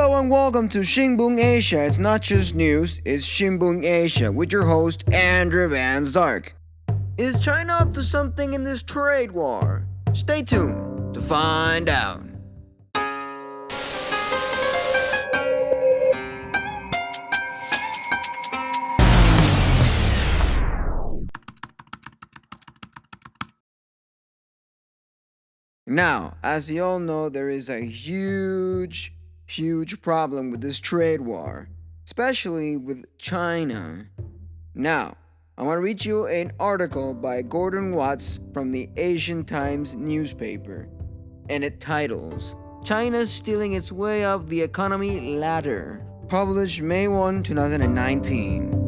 Hello and welcome to Shinbun Asia. It's not just news, it's Shinbun Asia with your host Andrew Van Zark. Is China up to something in this trade war? Stay tuned to find out. Now, as you all know, there is a huge problem with this trade war, especially with China. Now, I want to read you an article by Gordon Watts from the Asian Times newspaper, and it titles, China's Stealing Its Way Up the Economy Ladder, published May 1, 2019.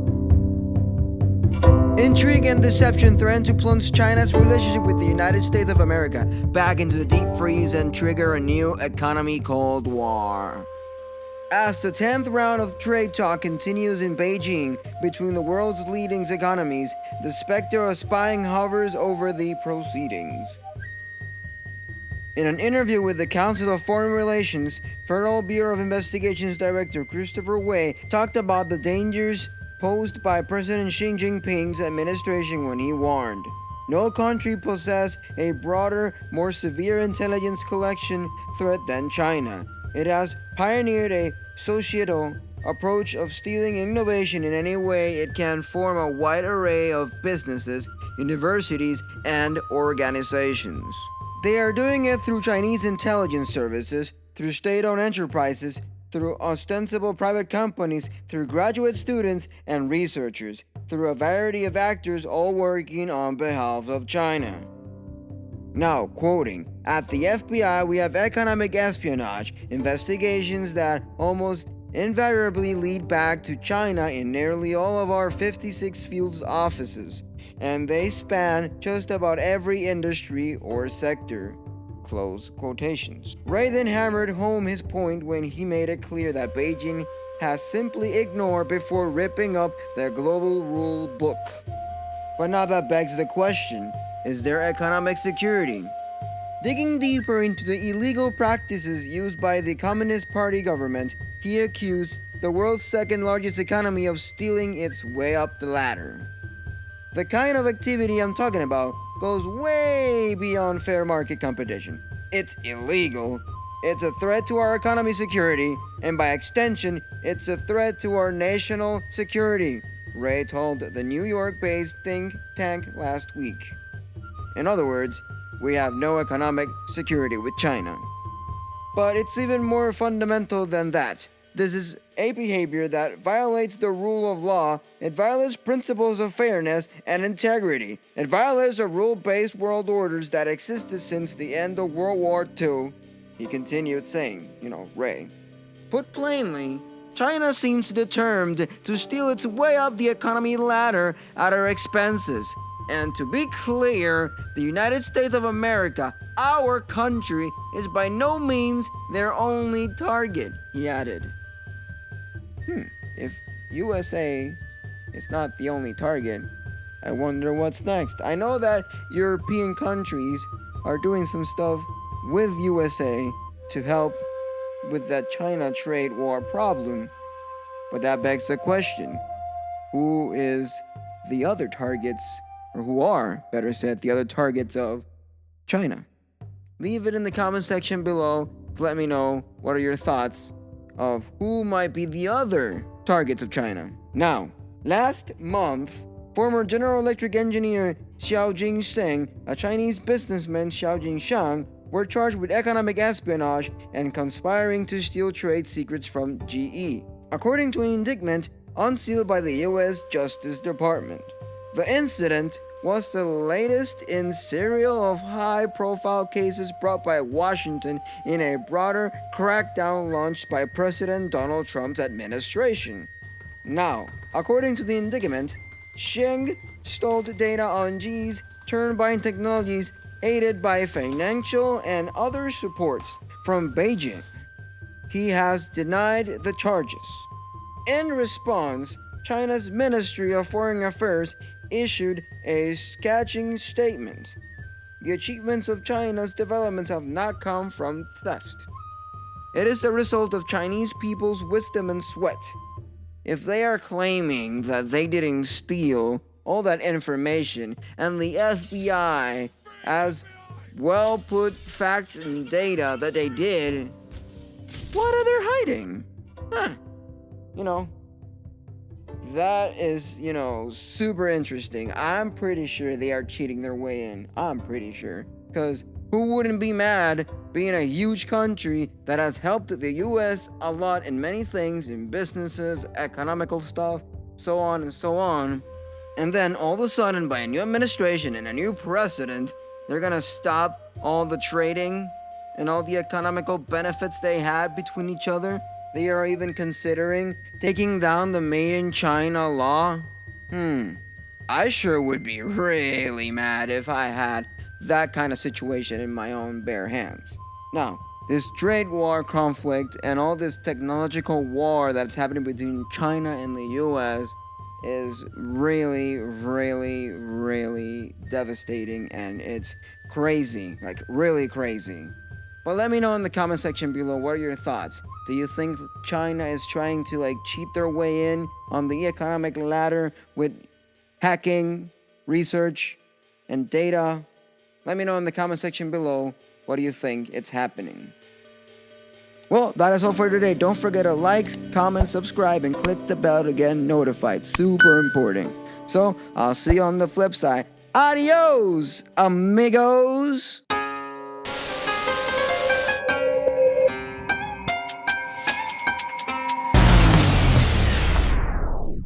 Intrigue and deception threaten to plunge China's relationship with the United States of America back into the deep freeze and trigger a new economy Cold War. As the 10th round of trade talk continues in Beijing between the world's leading economies, the specter of spying hovers over the proceedings. In an interview with the Council of Foreign Relations, Federal Bureau of Investigations Director Christopher Wei talked about the dangers posed by President Xi Jinping's administration when he warned, no country possesses a broader, more severe intelligence collection threat than China. It has pioneered a societal approach of stealing innovation in any way it can form a wide array of businesses, universities, and organizations. They are doing it through Chinese intelligence services, through state-owned enterprises, through ostensible private companies, through graduate students and researchers, through a variety of actors all working on behalf of China. Now, quoting, at the FBI we have economic espionage, investigations that almost invariably lead back to China in nearly all of our 56 field offices, and they span just about every industry or sector. Close quotations. Ray then hammered home his point when he made it clear that Beijing has simply ignored before ripping up their global rule book. But now that begs the question, is there economic security? Digging deeper into the illegal practices used by the Communist Party government, he accused the world's second largest economy of stealing its way up the ladder. The kind of activity I'm talking about goes way beyond fair market competition. It's illegal, it's a threat to our economy security, and by extension, it's a threat to our national security, Ray told the New York-based think tank last week. In other words, we have no economic security with China. But it's even more fundamental than that. This is a behavior that violates the rule of law, it violates principles of fairness and integrity, it violates the rule-based world orders that existed since the end of World War II, he continued saying, Ray. Put plainly, China seems determined to steal its way up the economy ladder at our expenses. And to be clear, the United States of America, our country, is by no means their only target, he added. If USA is not the only target, I wonder what's next. I know that European countries are doing some stuff with USA to help with that China trade war problem, but that begs the question, who is the other targets, or who are, better said, the other targets of China? Leave it in the comment section below to let me know what are your thoughts of who might be the other targets of China. Now, last month, former General Electric engineer Xiao Jingsheng, a Chinese businessman Xiao Jingshang, were charged with economic espionage and conspiring to steal trade secrets from GE, according to an indictment unsealed by the U.S. Justice Department. The incident was the latest in serial of high-profile cases brought by Washington in a broader crackdown launched by President Donald Trump's administration. Now, according to the indictment, Sheng stole data on GE's turbine technologies aided by financial and other supports from Beijing. He has denied the charges. In response, China's Ministry of Foreign Affairs issued a scathing statement. The achievements of China's developments have not come from theft. It is the result of Chinese people's wisdom and sweat. If they are claiming that they didn't steal all that information and the FBI has well put facts and data that they did, what are they hiding? You know, that is, super interesting. I'm pretty sure they are cheating their way in. I'm pretty sure. Because who wouldn't be mad being a huge country that has helped the US a lot in many things, in businesses, economical stuff, so on and so on. And then all of a sudden, by a new administration and a new president, they're gonna stop all the trading and all the economical benefits they had between each other. They are even considering taking down the Made in China law. I sure would be really mad if I had that kind of situation in my own bare hands. Now, this trade war conflict and all this technological war that's happening between China and the US is really, really, really devastating, and it's crazy, like really crazy. But let me know in the comment section below, what are your thoughts? Do you think China is trying to cheat their way in on the economic ladder with hacking, research, and data? Let me know in the comment section below, what do you think it's happening? Well, that is all for today. Don't forget to like, comment, subscribe, and click the bell to get notified. Super important. So, I'll see you on the flip side. Adios, amigos!